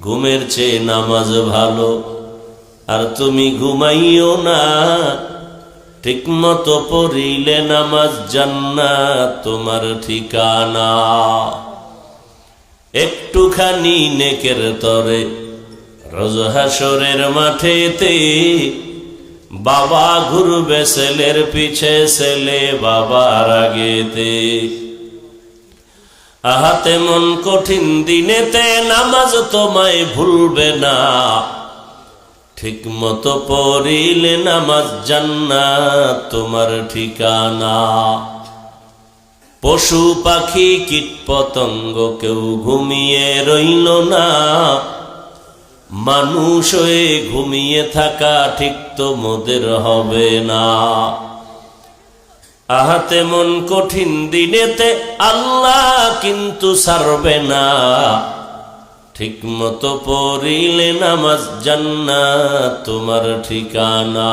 ঘুমের চেয়ে নামাজ ভালো। আর তুমি ঘুমাইও না, ঠিক মতো পড়িলে নামাজ জান্নাত তোমার ঠিকানা। একটুখানি নেকের তরে রোজ হাসরের মাঠেতে বাবা ঘুরবে ছেলের পিছে, ছেলে বাবার আগেতে। আহাতে মন কঠিন দিনেতে নামাজ তোমায় ভুলবে না, ঠিক মতো পড়িলে নামাজ জান্নাত তোমার ঠিকানা। পশু পাখি কীট পতঙ্গ কেউ ঘুমিয়ে রইল না, মানুষ হয়ে ঘুমিয়ে থাকা ঠিক তো মোদের হবে না। আহাতে মন কঠিন দিনেতে আল্লাহ কিন্তু ছাড়বে না, ঠিক মতো পড়িলে নামাজ জান্নাত তোমার ঠিকানা।